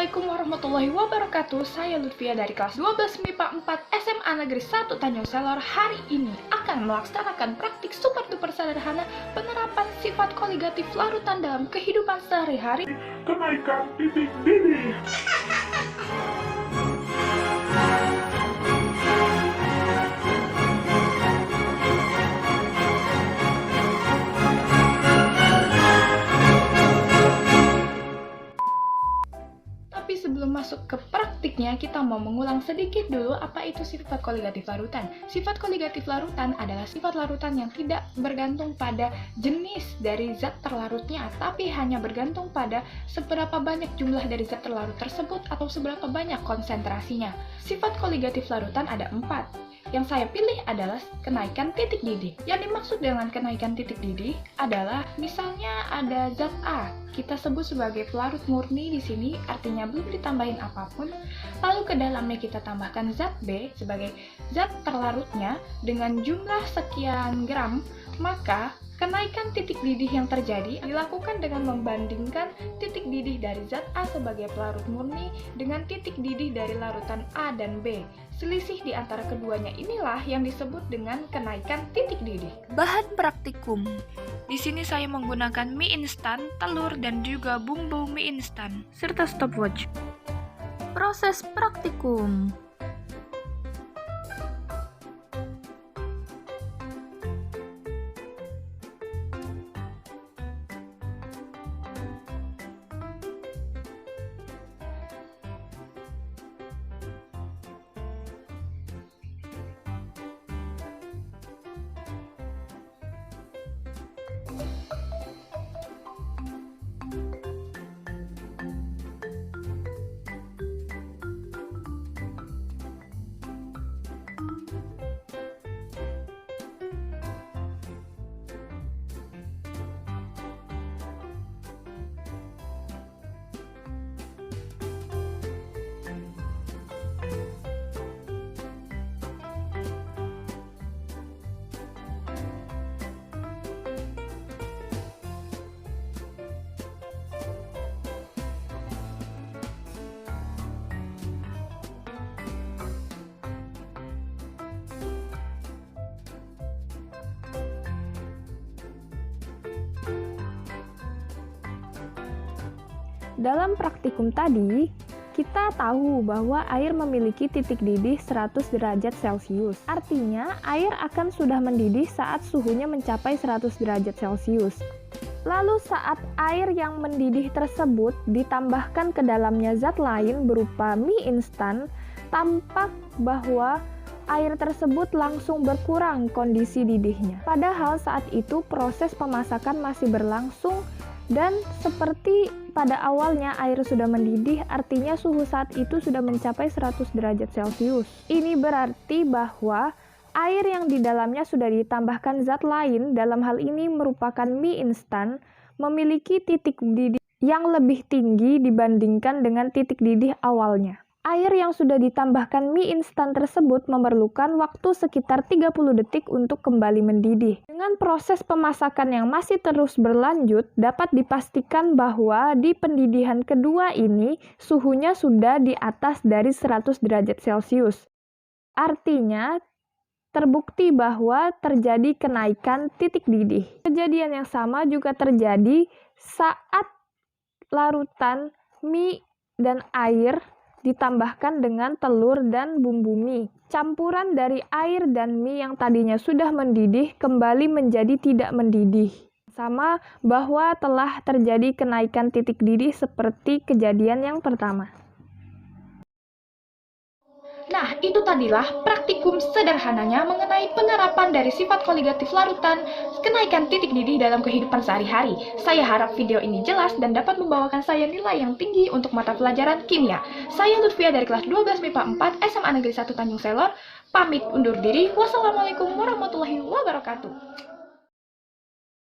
Assalamualaikum warahmatullahi wabarakatuh. Saya Lutfia dari kelas 12 MIPA 4 SMA Negeri 1 Tanjung Selor. Hari ini akan melaksanakan praktik super duper sederhana penerapan sifat koligatif larutan dalam kehidupan sehari-hari. Kenaikan titik didih. Tapi sebelum masuk ke praktiknya, kita mau mengulang sedikit dulu apa itu sifat koligatif larutan. Sifat koligatif larutan adalah sifat larutan yang tidak bergantung pada jenis dari zat terlarutnya, tapi hanya bergantung pada seberapa banyak jumlah dari zat terlarut tersebut atau seberapa banyak konsentrasinya. Sifat koligatif larutan ada 4. Yang saya pilih adalah kenaikan titik didih. Yang dimaksud dengan kenaikan titik didih adalah misalnya ada zat A, kita sebut sebagai pelarut murni di sini, artinya belum ditambahin apapun. Lalu ke dalamnya kita tambahkan zat B sebagai zat terlarutnya dengan jumlah sekian gram, maka kenaikan titik didih yang terjadi dilakukan dengan membandingkan titik didih dari zat A sebagai pelarut murni dengan titik didih dari larutan A dan B. Selisih di antara keduanya inilah yang disebut dengan kenaikan titik didih. Bahan praktikum. Di sini saya menggunakan mie instan, telur, dan juga bumbu mie instan, serta stopwatch. Proses praktikum. Dalam praktikum tadi, kita tahu bahwa air memiliki titik didih 100 derajat Celcius. Artinya, air akan sudah mendidih saat suhunya mencapai 100 derajat Celcius. Lalu saat air yang mendidih tersebut ditambahkan ke dalamnya zat lain berupa mie instan, tampak bahwa air tersebut langsung berkurang kondisi didihnya. Padahal saat itu proses pemasakan masih berlangsung dan seperti pada awalnya air sudah mendidih, artinya suhu saat itu sudah mencapai 100 derajat Celcius. Ini berarti bahwa air yang di dalamnya sudah ditambahkan zat lain, dalam hal ini merupakan mie instan, memiliki titik didih yang lebih tinggi dibandingkan dengan titik didih awalnya. Air yang sudah ditambahkan mie instan tersebut memerlukan waktu sekitar 30 detik untuk kembali mendidih. Dengan proses pemasakan yang masih terus berlanjut, dapat dipastikan bahwa di pendidihan kedua ini suhunya sudah di atas dari 100 derajat Celcius. Artinya, terbukti bahwa terjadi kenaikan titik didih. Kejadian yang sama juga terjadi saat larutan mie dan air ditambahkan dengan telur dan bumbu mie. Campuran dari air dan mie yang tadinya sudah mendidih kembali menjadi tidak mendidih. Sama bahwa telah terjadi kenaikan titik didih seperti kejadian yang pertama. Nah, itu tadilah praktikum sederhananya mengenai penerapan dari sifat koligatif larutan, kenaikan titik didih dalam kehidupan sehari-hari. Saya harap video ini jelas dan dapat membawakan saya nilai yang tinggi untuk mata pelajaran kimia. Saya Lutfia dari kelas 12 MIPA 4 SMA Negeri 1 Tanjung Selor, pamit undur diri. Wassalamualaikum warahmatullahi wabarakatuh.